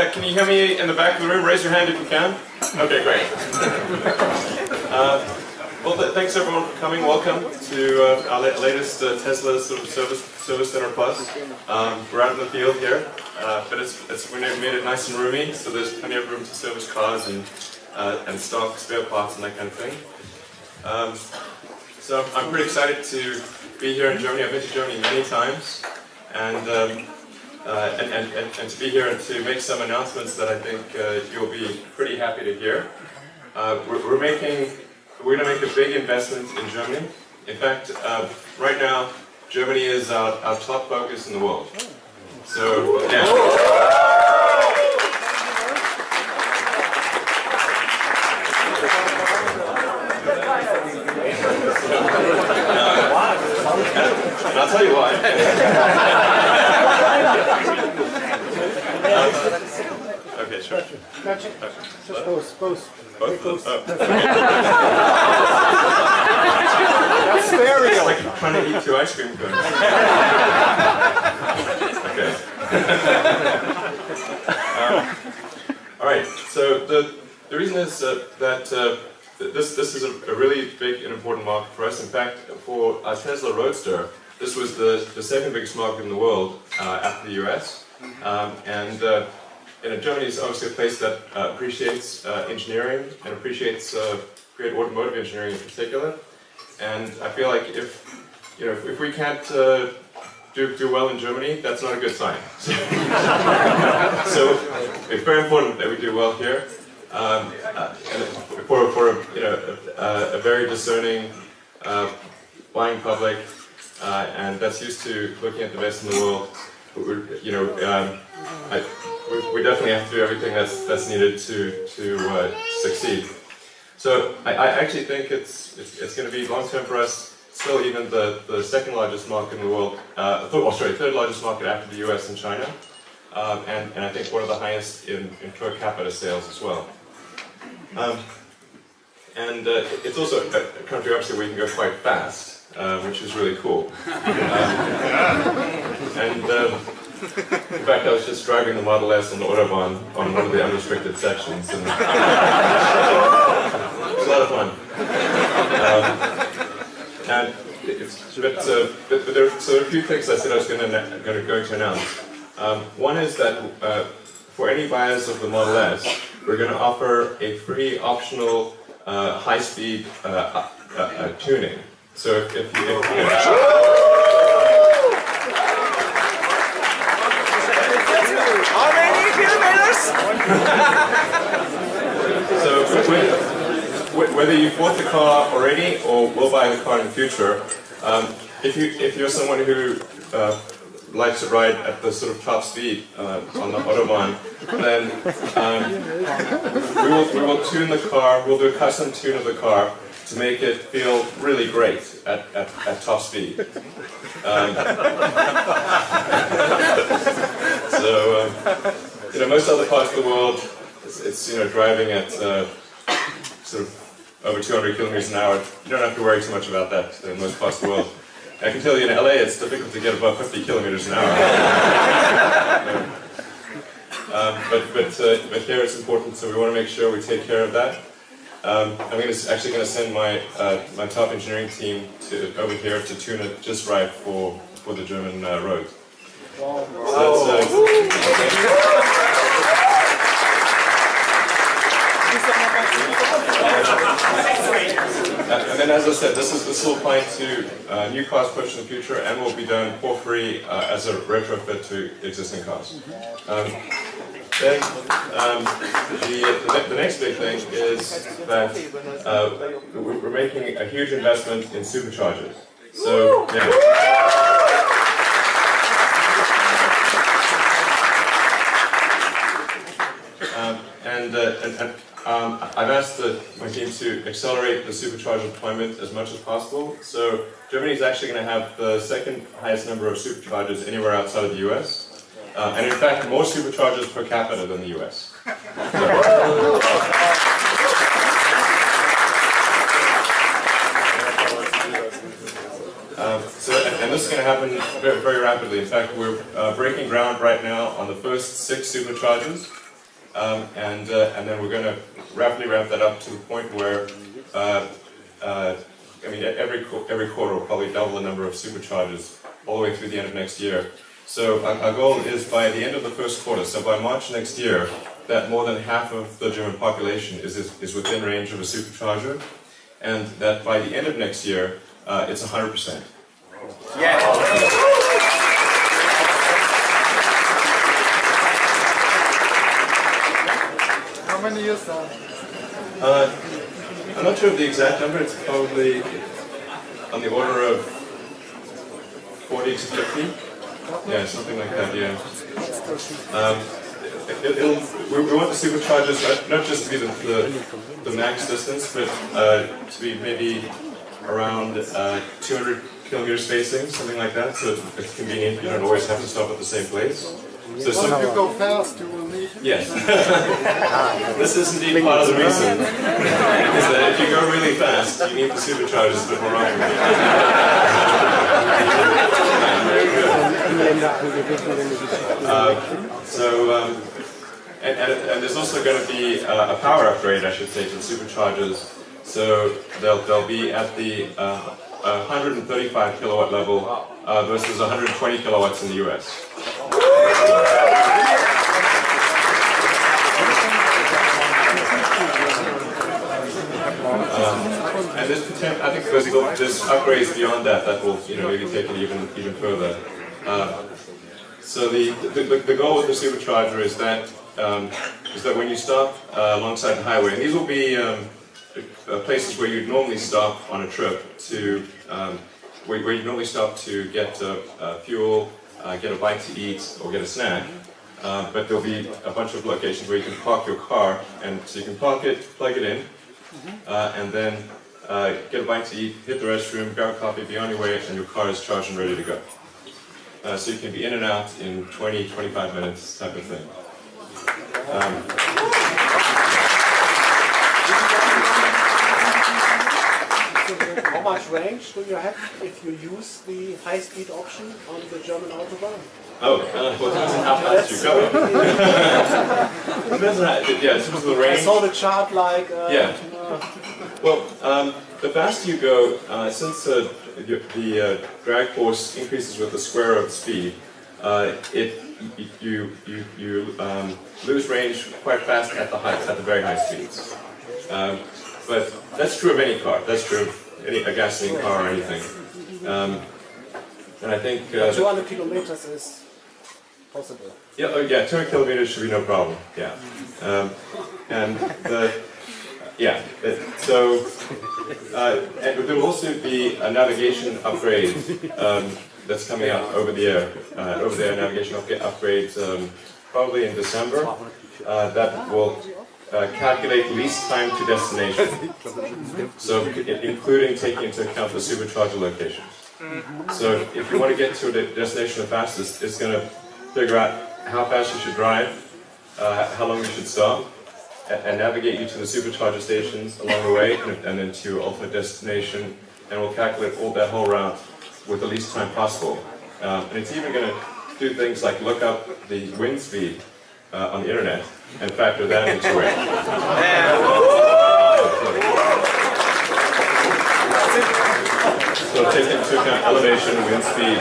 can you hear me in the back of the room? Raise your hand if you can. Okay, great. Well, thanks everyone for coming. Welcome to our latest Tesla sort of service center plus. We're out in the field here, but we made it nice and roomy, so there's plenty of room to service cars and stock spare parts and that kind of thing. So I'm pretty excited to be here in Germany. I've been to Germany many times, and to be here and to make some announcements that I think you'll be pretty happy to hear. We're going to make a big investment in Germany. In fact, right now, Germany is our top focus in the world. So, yeah. And I'll tell you why. Okay, sure. Gotcha. Both. Both? Oh. That's stereo. It's like trying to eat 2 ice cream cones. Okay. Alright, so the reason is that this is a really big and important market for us. In fact, for our Tesla Roadster, this was the second biggest market in the world after the US. Germany is obviously a place that appreciates engineering and appreciates great automotive engineering in particular. And I feel like if we can't do well in Germany, that's not a good sign. So it's very important that we do well here. And for a very discerning buying public, and that's used to looking at the best in the world, we definitely have to do everything that's needed to succeed. So I actually think it's going to be long term for us. Still, even the second largest market in the world, third largest market after the US and China, and I think one of the highest in per capita sales as well. It's also a country obviously where you can go quite fast, which is really cool. In fact, I was just driving the Model S on the Autobahn on one of the unrestricted sections, and it was a lot of fun. But there are a few things I said I was going to announce. One is that for any buyers of the Model S, we're going to offer a free optional high-speed tuning. So if How many kilometers? So whether you bought the car already or will buy the car in the future, if you're someone who likes to ride at the sort of top speed on the Autobahn, then we will tune the car. We'll do a custom tune of the car to make it feel really great at top speed. So most other parts of the world, it's driving at sort of over 200 kilometers an hour. You don't have to worry too much about that in most parts of the world. I can tell you in LA it's difficult to get above 50 kilometers an hour. But here it's important, so we want to make sure we take care of that. I'm actually going to send my top engineering team over here to tune it just right for the German roads. Wow. So and then, as I said, this will apply to new cars pushed in the future and will be done for free as a retrofit to existing cars. Then the next big thing is that we're making a huge investment in superchargers. So yeah. I've asked my team to accelerate the supercharger deployment as much as possible. So Germany is actually going to have the second highest number of superchargers anywhere outside of the US. And in fact, more superchargers per capita than the US. And this is going to happen very, very rapidly. In fact, we're breaking ground right now on the first 6 superchargers. and then we're going to rapidly ramp that up to the point where, I mean, every quarter will probably double the number of superchargers all the way through the end of next year. So our goal is by the end of the first quarter, so by March next year, that more than half of the German population is within range of a supercharger, and that by the end of next year, it's 100%. Yeah. How many years now? I'm not sure of the exact number. It's probably on the order of 40 to 50. Yeah, something like that. Yeah. We want the superchargers not just to be the max distance, but to be maybe around 200 kilometer spacing, something like that. So it's convenient. You don't always have to stop at the same place. So if you go fast, you will need. Yes. This is indeed part of the reason. Is that if you go really fast, you need the superchargers a bit more often. And there's also going to be a power upgrade, I should say, to the superchargers. So they'll be at the 135 kilowatt level versus 120 kilowatts in the US. And I think there's upgrades beyond that will maybe take it even further. So the goal with the supercharger is that when you stop alongside the highway, and these will be places where you'd normally stop on a trip to where you normally stop to get fuel, get a bite to eat, or get a snack. But there'll be a bunch of locations where you can park your car, and so you can park it, plug it in, and then get a bite to eat, hit the restroom, grab a coffee, be on your way, and your car is charged and ready to go. So you can be in and out in 20, 25 minutes type of thing. How much range do you have if you use the high-speed option on the German Autobahn? Oh, well, it depends on how fast you go. Yeah, it's supposed to the range. I saw the chart like... yeah. Well, the faster you go, since the drag force increases with the square of the speed, you lose range quite fast at the very high speeds. But that's true of any car. That's true of a gasoline car or anything. And I think 200 kilometers is possible. Yeah, 200 kilometers should be no problem. Yeah, and so and there will also be a navigation upgrade that's coming out over the air navigation upgrade probably in December. That will calculate least time to destination, so including taking into account the supercharger locations. So if you want to get to a destination the fastest, it's going to figure out how fast you should drive, how long you should stop, and navigate you to the supercharger stations along the way, and then to your ultimate destination, and will calculate that whole route with the least time possible. And it's even going to do things like look up the wind speed on the internet and factor that into it. So take into account elevation, wind speed,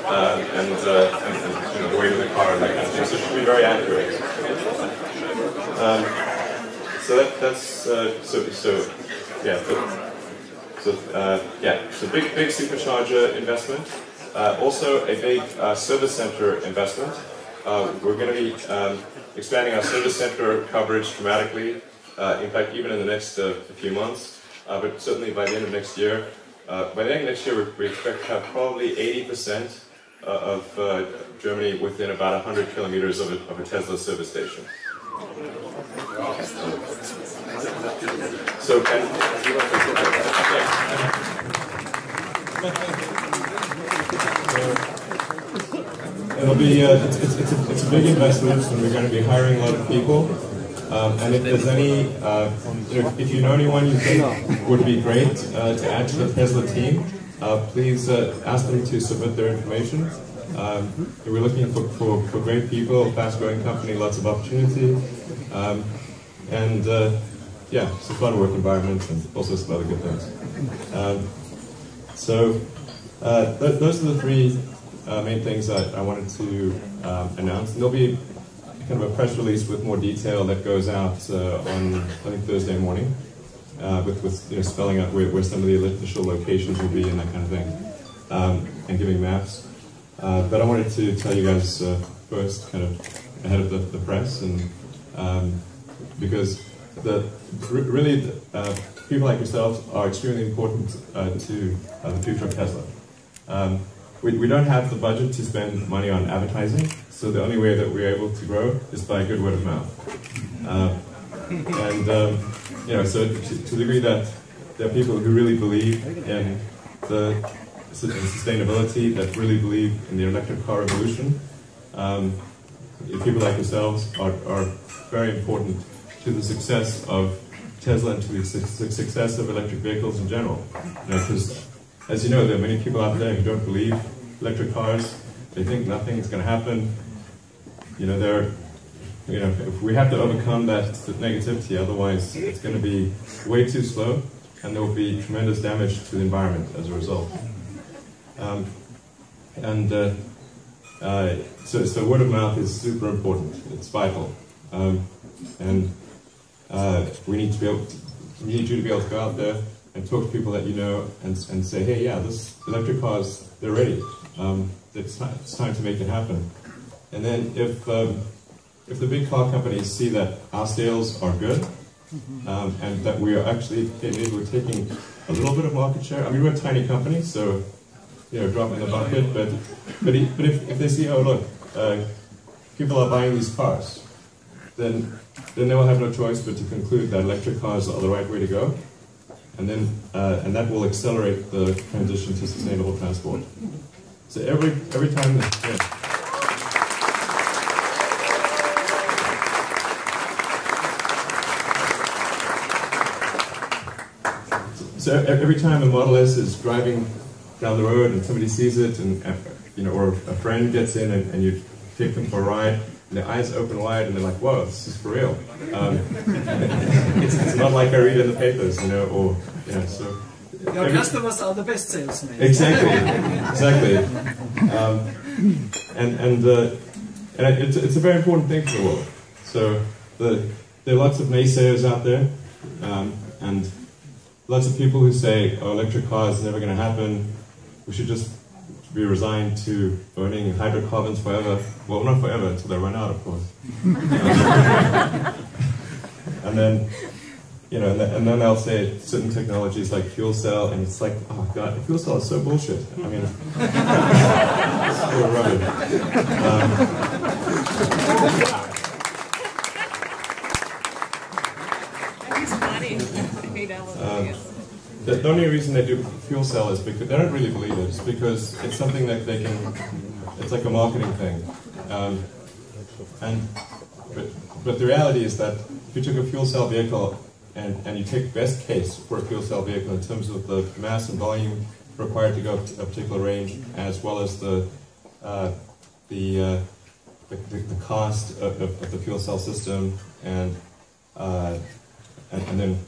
and the weight of the car and that kind of thing. So it should be very accurate. So big supercharger investment. Also a big service center investment. We're going to be expanding our service center coverage dramatically. In fact, even in the next few months, but certainly by the end of next year. By the end of next year, we expect to have probably 80% of Germany within about 100 kilometers of a Tesla service station. So, it'll be it's a big investment, and we're going to be hiring a lot of people. And if there's any, if you know anyone you think would be great to add to the Tesla team, please ask them to submit their information. We're looking for great people, fast-growing company, lots of opportunity. And yeah, it's a fun work environment and also some other good things. Those are the three main things that I wanted to announce. And there'll be kind of a press release with more detail that goes out on, I think, Thursday morning, with you know, spelling out where some of the initial locations will be and that kind of thing, and giving maps. But I wanted to tell you guys first, kind of ahead of the press, and because really people like yourselves are extremely important to the future of Tesla. We don't have the budget to spend money on advertising, so the only way that we're able to grow is by good word of mouth. You know, so to the degree that there are people who really believe in the sustainability, that really believe in the electric car revolution, people like yourselves are very important to the success of Tesla and to the success of electric vehicles in general. Because, as you know, there are many people out there who don't believe electric cars. They think nothing's going to happen. You know, if we have to overcome that negativity, otherwise it's going to be way too slow, and there will be tremendous damage to the environment as a result. So word of mouth is super important. It's vital, we need you to be able to go out there and talk to people that you know and say, hey, yeah, this electric cars, they're ready. It's time to make it happen. And then if the big car companies see that our sales are good, and that we are actually we're taking a little bit of market share. I mean, we're a tiny company, so you know, drop in the bucket. But if they see, oh look, people are buying these cars, then they will have no choice but to conclude that electric cars are the right way to go, and then and that will accelerate the transition to sustainable transport. So every time that, So every time a Model S is driving down the road and somebody sees it, and you know, or a friend gets in and you take them for a ride, and their eyes open wide and they're like, "Whoa, this is for real." It's not like I read in the papers, you know, or you know. So your customers are the best salesmen. Exactly. And it's a very important thing for the world. So there are lots of naysayers out there, and lots of people who say, oh, electric cars is never going to happen, we should just be resigned to burning hydrocarbons forever. Well, not forever, until they run out, of course. And then, you know, and then they'll say certain technologies like fuel cell, and it's like, oh god, fuel cell is so bullshit. I mean, it's so rubbish. The only reason they do fuel cell is because they don't really believe it. It's because it's something that they can. It's like a marketing thing. But the reality is that if you took a fuel cell vehicle and you take best case for a fuel cell vehicle in terms of the mass and volume required to go up to a particular range, as well as the cost of the fuel cell system, and then,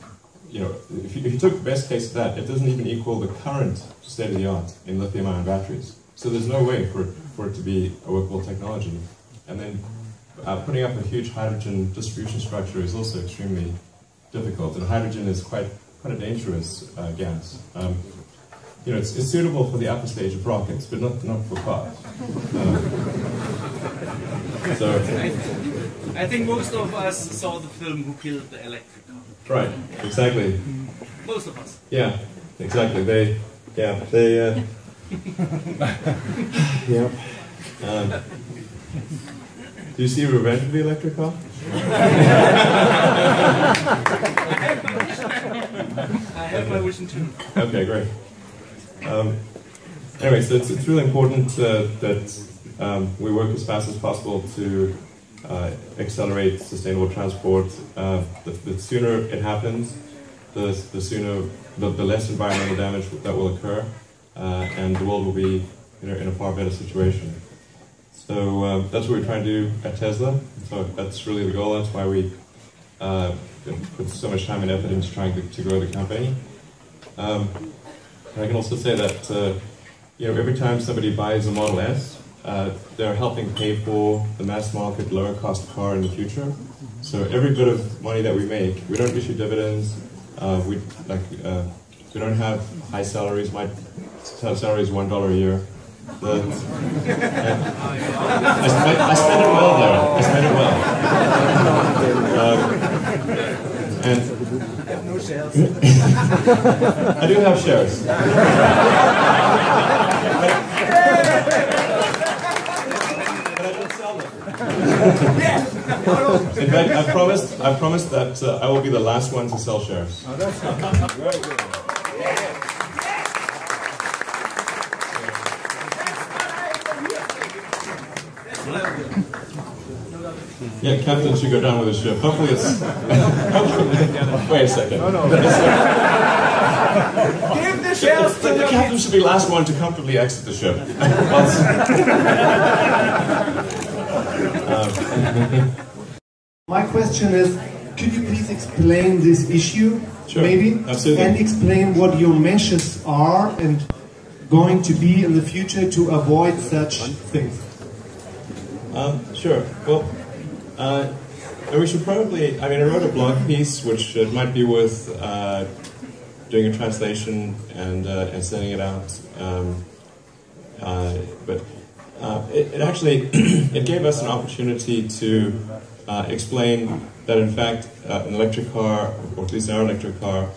you know, if you took the best case of that, it doesn't even equal the current state of the art in lithium-ion batteries. So there's no way for it to be a workable technology. And then putting up a huge hydrogen distribution structure is also extremely difficult. And hydrogen is quite a dangerous gas. You know, it's suitable for the upper stage of rockets, but not for cars. So I think most of us saw the film Who Killed the Electric Car. Right, exactly. Most of us. Yeah, exactly. They. Yeah. Do you see Revenge of the Electric Car? I have my vision too. Okay, great. Anyway, so it's really important that we work as fast as possible to accelerate sustainable transport. The sooner it happens, the sooner, the less environmental damage that will occur, and the world will be, you know, in a far better situation. So that's what we're trying to do at Tesla. So that's really the goal. That's why we put so much time and effort into trying to grow the company. I can also say that every time somebody buys a Model S, they're helping pay for the mass market, lower cost car in the future. So every bit of money that we make, we don't issue dividends. We don't have high salaries. My salary is $1 a year. I spend it well there. I spend it well. And I have no shares. I do have shares. But I don't sell them. In fact, I promised that I will be the last one to sell shares. Oh, that's very good. Yeah, Captain should go down with his ship. Hopefully it's... Wait a second. Give the shares to the captain should be the last one to comfortably exit the ship. My question is, could you please explain this issue, Sure, maybe? absolutely. And explain what your measures are and going to be in the future to avoid such things? Sure. Well, we should probably... I wrote a blog piece which might be worth doing a translation and sending it out. But it actually it gave us an opportunity to explain that in fact an electric car, or at least our electric car,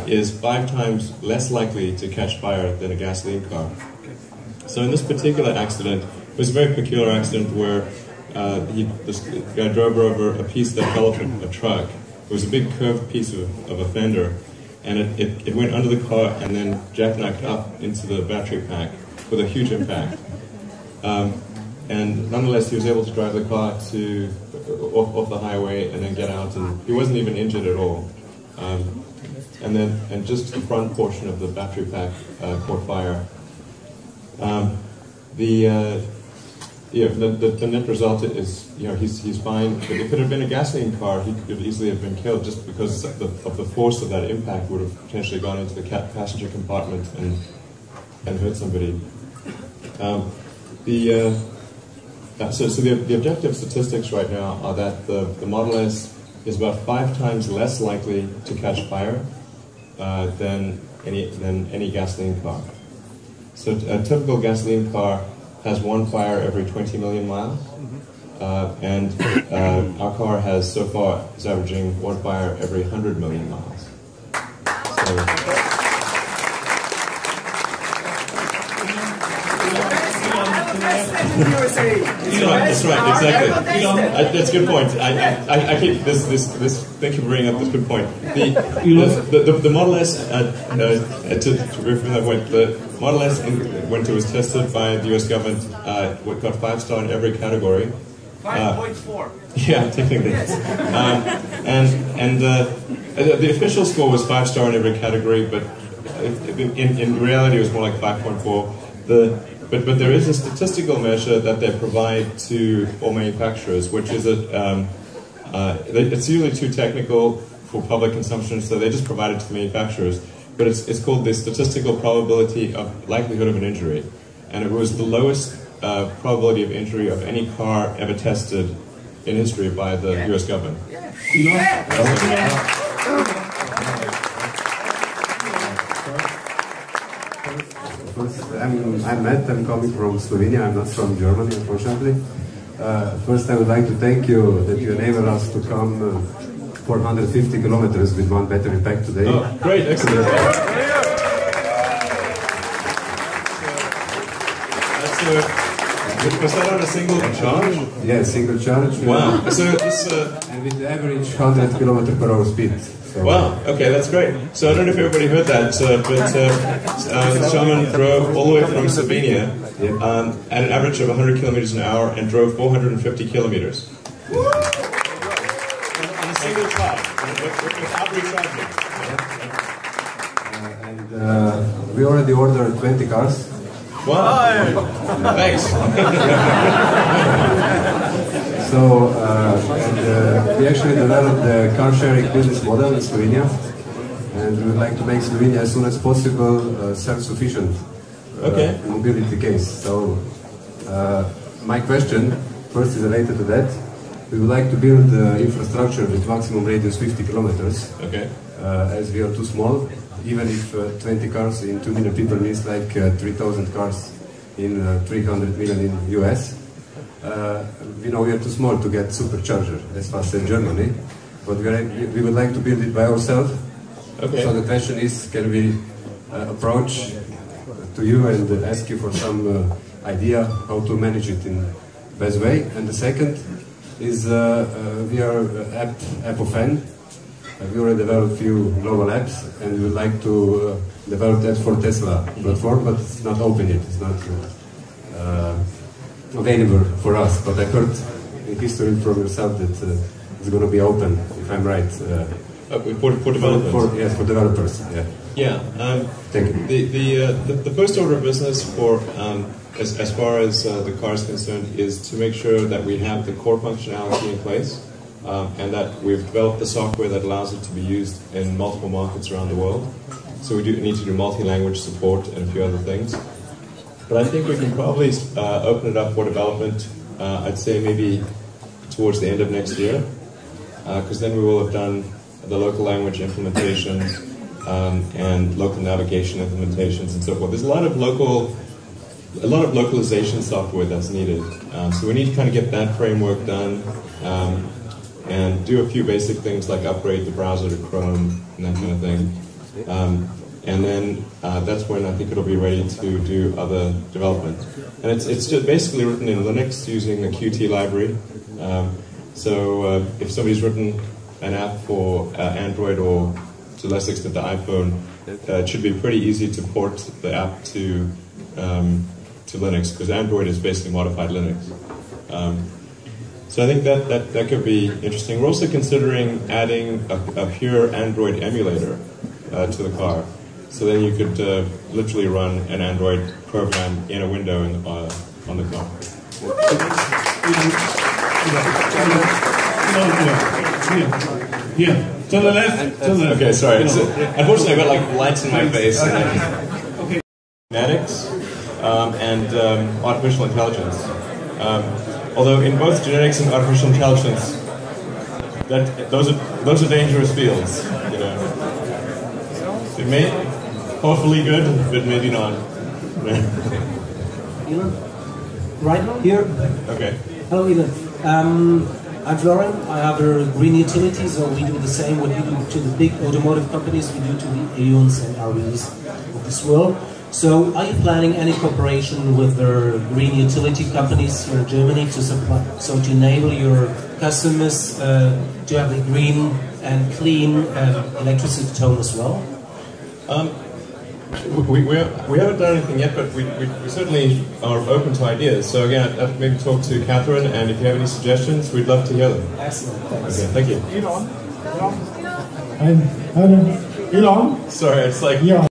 is 5 times less likely to catch fire than a gasoline car. So in this particular accident, it was a very peculiar accident where this guy drove over a piece that fell from a truck. It was a big curved piece of a fender, and it went under the car and then jackknifed up into the battery pack with a huge impact. And nonetheless, he was able to drive the car off the highway and then get out, and he wasn't even injured at all. And just the front portion of the battery pack caught fire. The net result is, he's fine. But if it had been a gasoline car, he could easily have been killed just because of the force of that impact would have potentially gone into the passenger compartment and hurt somebody. The objective statistics right now are that the Model S is about 5 times less likely to catch fire than any gasoline car. So a typical gasoline car has 1 fire every 20 million miles, and our car is averaging 1 fire every 100 million miles. So, that's right, exactly. That's a good point. I keep this. Thank you for bringing up this good point. The Model S, to refer that point, the Model S, when it was tested by the U.S. government, got 5-star in every category. 5.4. Yeah, technically. The official score was 5-star in every category, but in reality it was more like 5.4. But there is a statistical measure that they provide to all manufacturers, which is it's usually too technical for public consumption, so they just provide it to the manufacturers. But it's called the statistical probability of likelihood of an injury, and it was the lowest probability of injury of any car ever tested in history by the U.S. government. I'm Matt, I'm coming from Slovenia, I'm not from Germany, unfortunately. First, I would like to thank you that you enabled us to come 450 kilometers with 1 battery pack today. Oh, great, excellent. Was that on a single charge? Yeah, single charge. Wow. So this, and with the average 100 km/h speed. So. Wow, okay, that's great. So I don't know if everybody heard that, but Shaman drove all the way from Slovenia at an average of 100 kilometers an hour and drove 450 kilometers. On a single charge, without recharging. We already ordered 20 cars. Wow. Thanks. So, we actually developed the car sharing business model in Slovenia, and we would like to make Slovenia as soon as possible self-sufficient mobility case. So, my question first is related to that. We would like to build infrastructure with maximum radius 50 kilometers. Okay. As we are too small, even if 20 cars in 2 million people means like 3,000 cars in 300 million in US. We know we are too small to get supercharger as fast as Germany, but we would like to build it by ourselves. Okay. So the question is, can we approach to you and ask you for some idea how to manage it in best way? And the second is we are app of fan. We already developed a few global apps, and we would like to develop that for Tesla platform, but it's not open yet. It's not available for us. But I heard in history from yourself that it's going to be open, if I'm right. For developers? Yes, for developers. Yeah. Yeah. Thank you. The first order of business for as far as the car is concerned is to make sure that we have the core functionality in place. And that we've developed the software that allows it to be used in multiple markets around the world. So we do need to do multi-language support and a few other things. But I think we can probably open it up for development, I'd say maybe towards the end of next year, because then we will have done the local language implementations and local navigation implementations and so forth. There's a lot of localization software that's needed. So we need to kind of get that framework done. And do a few basic things like upgrade the browser to Chrome and that kind of thing. And then that's when I think it'll be ready to do other development. And it's just basically written in Linux using a Qt library. So if somebody's written an app for Android or to a less extent the iPhone, it should be pretty easy to port the app to Linux, because Android is basically modified Linux. So I think that could be interesting. We're also considering adding a pure Android emulator to the car. So then you could literally run an Android program in a window on the car. Here, to the left, to the left. Okay, sorry. Unfortunately, I've got like lights in my face. Okay. Genetics and artificial intelligence. Although in both genetics and artificial intelligence, those are dangerous fields. You know, it may hopefully good, but maybe not. Elon, right here. Okay. Hello, Elon. I'm Florian. I have a green utility, so we do the same what we do to the big automotive companies. We do to the Aeons and RVs of this world. So, are you planning any cooperation with the green utility companies here in Germany to supply, so to enable your customers to have a green and clean electricity tone as well? We haven't done anything yet, but we certainly are open to ideas. So again, I'd maybe talk to Catherine, and if you have any suggestions, we'd love to hear them. Excellent. Thanks. Okay, thank you. Elon. Sorry, it's like... Yeah.